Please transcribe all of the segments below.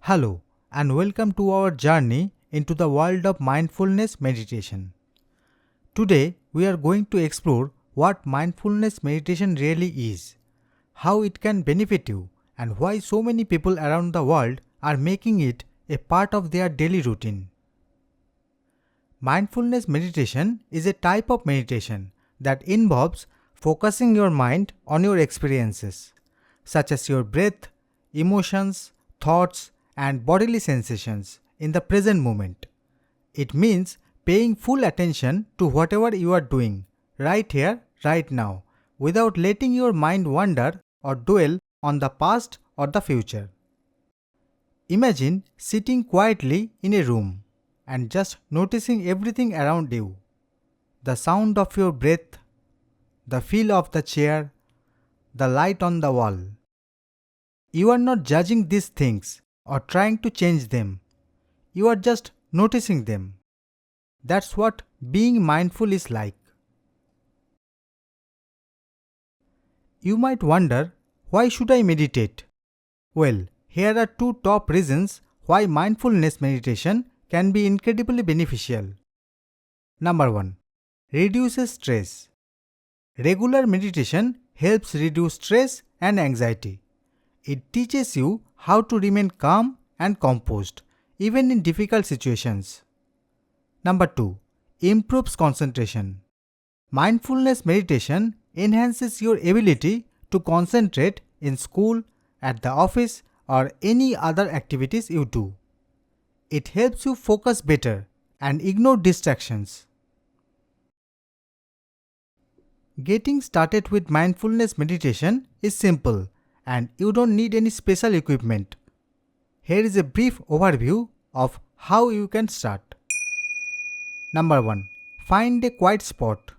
Hello, and welcome to our journey into the world of mindfulness meditation. Today, we are going to explore what mindfulness meditation really is, how it can benefit you, and why so many people around the world are making it a part of their daily routine. Mindfulness meditation is a type of meditation that involves focusing your mind on your experiences, such as your breath, emotions, thoughts, and bodily sensations in the present moment. It means paying full attention to whatever you are doing, right here, right now, without letting your mind wander or dwell on the past or the future. Imagine sitting quietly in a room and just noticing everything around you. The sound of your breath, the feel of the chair, the light on the wall. You are not judging these things or trying to change them. You are just noticing them. That's what being mindful is like. You might wonder, why should I meditate? Well, here are two top reasons why mindfulness meditation can be incredibly beneficial. Number 1. Reduces stress. Regular meditation helps reduce stress and anxiety. It teaches you how to remain calm and composed, even in difficult situations. Number 2. Improves concentration. Mindfulness meditation enhances your ability to concentrate in school, at the office, or any other activities you do. It helps you focus better and ignore distractions. Getting started with mindfulness meditation is simple and you don't need any special equipment. Here is a brief overview of how you can start. Number 1. Find a quiet spot.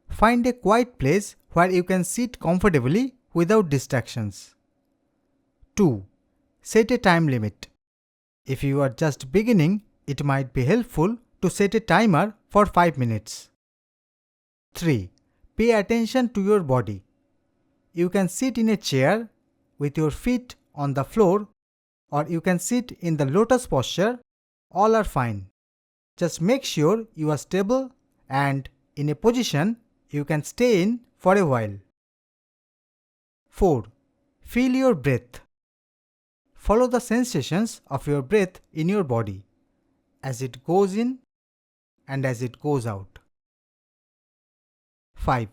Find a quiet place where you can sit comfortably without distractions. 2. Set a time limit. If you are just beginning, it might be helpful to set a timer for 5 minutes. 3. Pay attention to your body. You can sit in a chair with your feet on the floor, or you can sit in the lotus posture. All are fine. Just make sure you are stable and in a position you can stay in for a while. 4. Feel your breath. Follow the sensations of your breath in your body as it goes in and as it goes out. 5.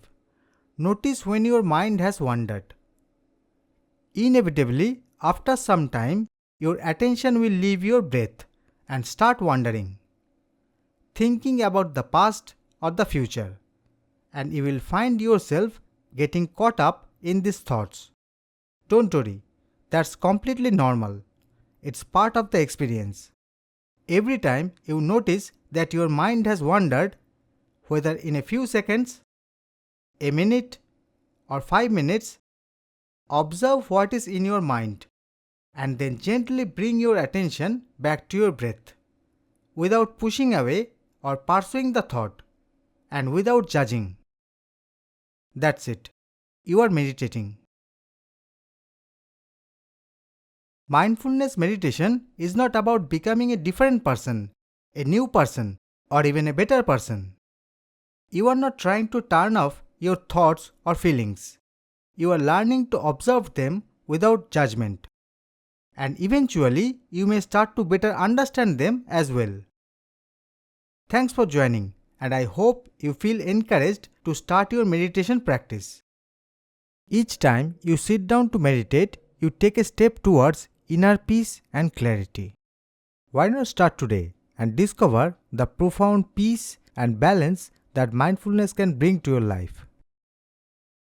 Notice when your mind has wandered. Inevitably, after some time, your attention will leave your breath and start wandering, thinking about the past or the future, and you will find yourself getting caught up in these thoughts. Don't worry, that's completely normal. It's part of the experience. Every time you notice that your mind has wandered, whether in a few seconds, a minute, or 5 minutes, observe what is in your mind and then gently bring your attention back to your breath without pushing away or pursuing the thought and without judging. That's it. You are meditating. Mindfulness meditation is not about becoming a different person, a new person, or even a better person. You are not trying to turn off your thoughts or feelings. You are learning to observe them without judgment. And eventually, you may start to better understand them as well. Thanks for joining, and I hope you feel encouraged to start your meditation practice. Each time you sit down to meditate, you take a step towards inner peace and clarity. Why not start today and discover the profound peace and balance that mindfulness can bring to your life?